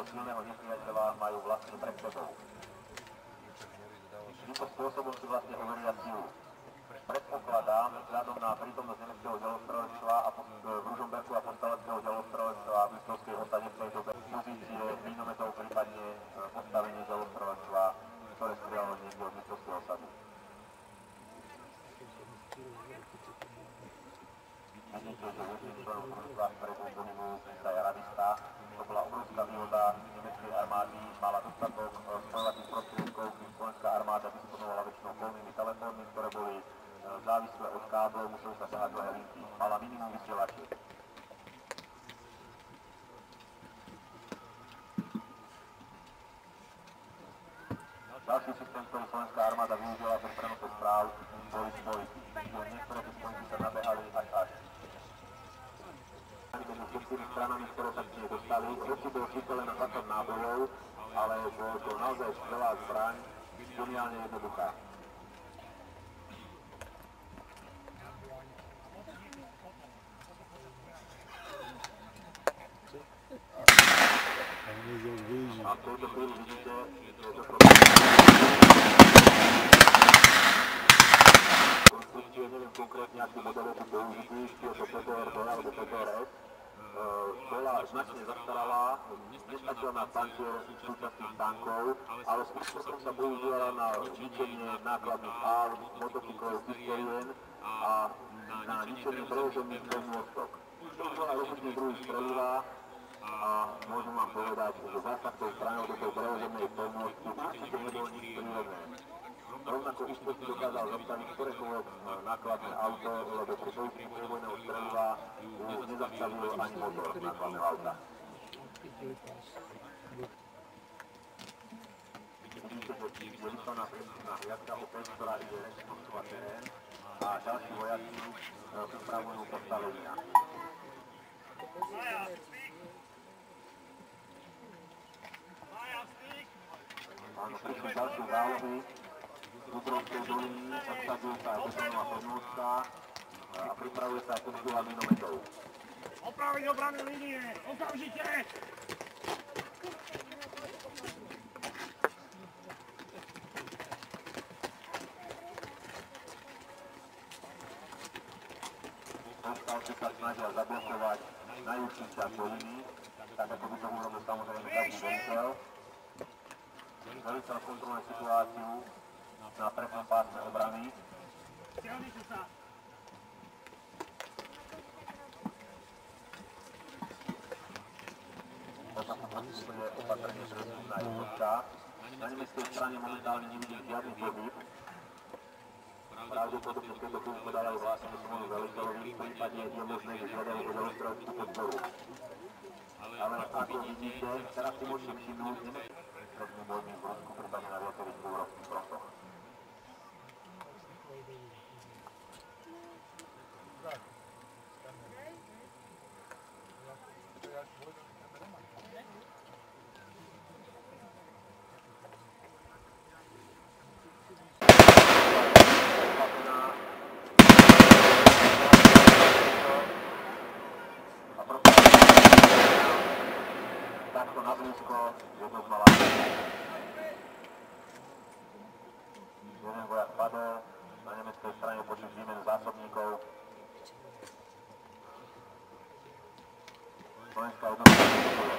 silného nepriateľa majú vlastne pred sebou. Týmto spôsobom si vlastne overia silu. Predpokladám, vzhľadom na prítomnosť nemeckého delostrelectva a v Ružomberku a povstaleckého delostrelectva a Bristolskej osade v tej dobe pozície minometov, prípadne postavenie delostrelectva, ktoré strieľalo niekde od Bristolskej osady. Vidíte, že jedným členom družstva, ktoré bol Bonivu Kraja Radista, to bola obrovská výhoda nemeckej armády, mala dostatok spojovacích prostriedkov, kým slovenská armáda disponovala väčšinou voľnými telefónmi, ktoré boli závislé od káblov, museli sa ťahať dlhé linky. Mala minimum vysielačiek. Ďalší systém, ktorý slovenská armáda využila pre prenose správ, boli spojky. Niektoré tie spojky sa nabehali až. Medzi všetkými stranami, ktoré sa k nej dostali, hoci bol čísel na 20 nábojov, ale bol to naozaj skvelá zbraň, geniálne jednoduchá. A v tejto chvíli vidíte, že to konstrukcie, neviem konkrétne, aký model je tu použitý, či je to PPR-2 alebo PPR-S, bola značne zastaralá, nestačila na pančier súčasných tankov, ale skôr sa používala na ničenie nákladných aut, motocyklov, pistolien a na ničenie preložených pomôstok. To bola rozličný druhý streliva a môžem vám povedať, že zásah tou zbraňou do tej preloženej pomôstky určite nebolo nič prírodné. Rovnako úspešne dokázal zastaviť ktorékoľvek nákladné auto, lebo pri použití priebojného streliva nezastavil ani motor nákladného auta. Vidíte, že je vyslaná presná hliadka opäť, ktorá ide rekonstruovať terén a ďalší vojaci pripravujú postavenia. Áno, prišli ďalšie zálohy. V Dubrovskej doliny obsaduje sa betonová podmôcka a pripravuje sa aj podpila minometov. Opraviť obrany línie! Okamžite! Povstalci sa snažia zablokovať najúžší časť doliny, tak ako by to urobil samozrejme každý veliteľ. Veliteľ kontroluje situáciu na prednom pásme obrany. Stiahnite sa! Potom sa postupuje opatrne zredná jednotka. Na nemeckej strane momentálne nevidím žiadny pohyb. Pravdepodobne v tejto chvíli podávajú hlásenie svojmu veliteľovi, prípadne je možné, že žiadajú o veliteľovskú podporu. Ale ako vidíte, teraz si môžete všimnúť nemeckými bojmi v Rusku, prípadne na viacerých európskych frontoch. Takto na blízko, jedno z malá. Jeden vojak padol, na nemeckej strane počuť výmenu zásobníkov. Slovenská jednotka podporuje.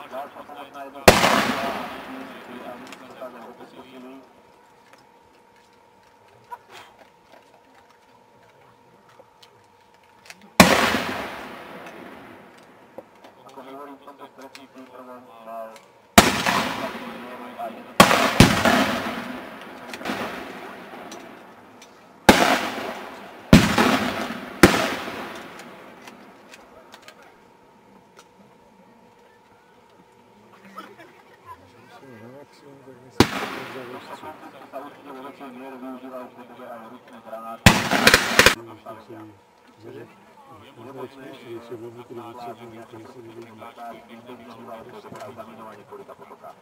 Ďalšia pomocná jednotka množství. sa určite vo väčšej miere využívajú v TTV aj ručné granáty. Aj zaminovanie korita potoka.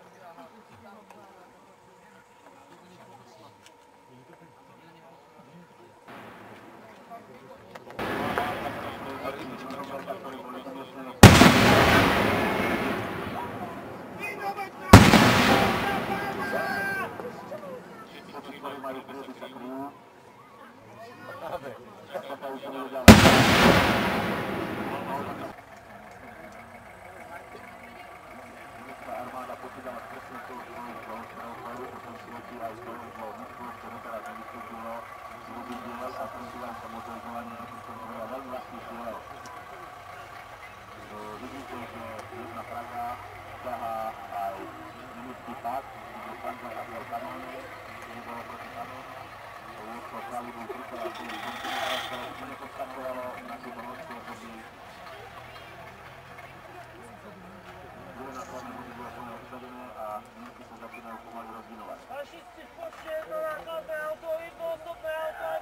Ktorí majú priezy sa kryjú. Čakajú sa nevedia. Nemecká armáda počítala s presvedčou svojich veľostrelcov, potom svietí aj zbrojných zlovníkov, ktoré teraz nevystúpilo z ľudidiel a presúvajú sa motorizovanie, to znamená veľmi ľahký cieľ. Vidíte, že jedna Praga ťahá aj nemecký pák, kde Franka zabiel kanóny, nebolo proti kanónu. Úzko kalibru 3,4 cm, ktoré už nepodstatovalo na tieto množstvo doby. Bude na plné vozidlo plné vysadené a Nemci sa začínajú pomaly rozvinovať. Fašisti skočte jedno nákladné auto, jednoosobné auto,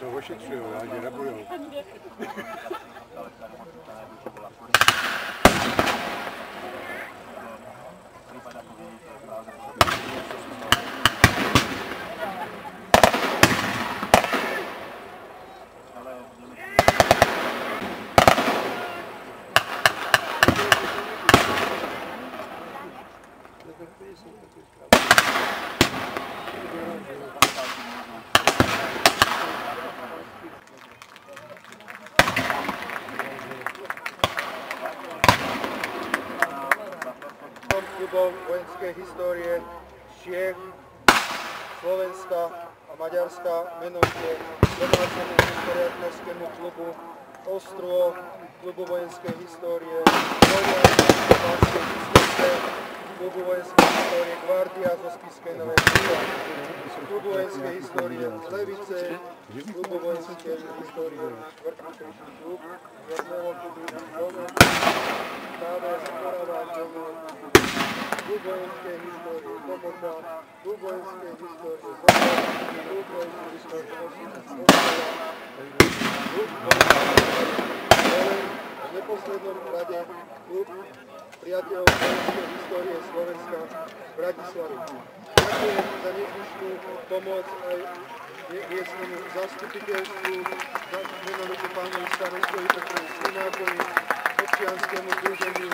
To ošetřují, ani nebojou. Klubov vojenskej histórie Čiech, Slovenska a Maďarska menujte domácemu historiátorskému klubu Ostrov, klubu vojenskej histórie, vojenskej historie klubu vojenskej histórie Gvardia zo Spišskej Novej Vsi, klubu vojenskej histórie Levice, klubu vojenskej histórie Štvrtý klub, jedného klubu Domek, KVS Morava, Domek, klub vojenskej histórie Komota, klub vojenskej histórie Zohra, klub vojenskej histórie Osvita, klub vojenskej a v neposlednom rade klub priateľov vojenskej histórie Slovenska v Bratislave. Ďakujem za nezištnú pomoc aj miestnemu zastupiteľstvu, menovite pánovi starostovi Petrovi Slinákovi, občianskému združeniu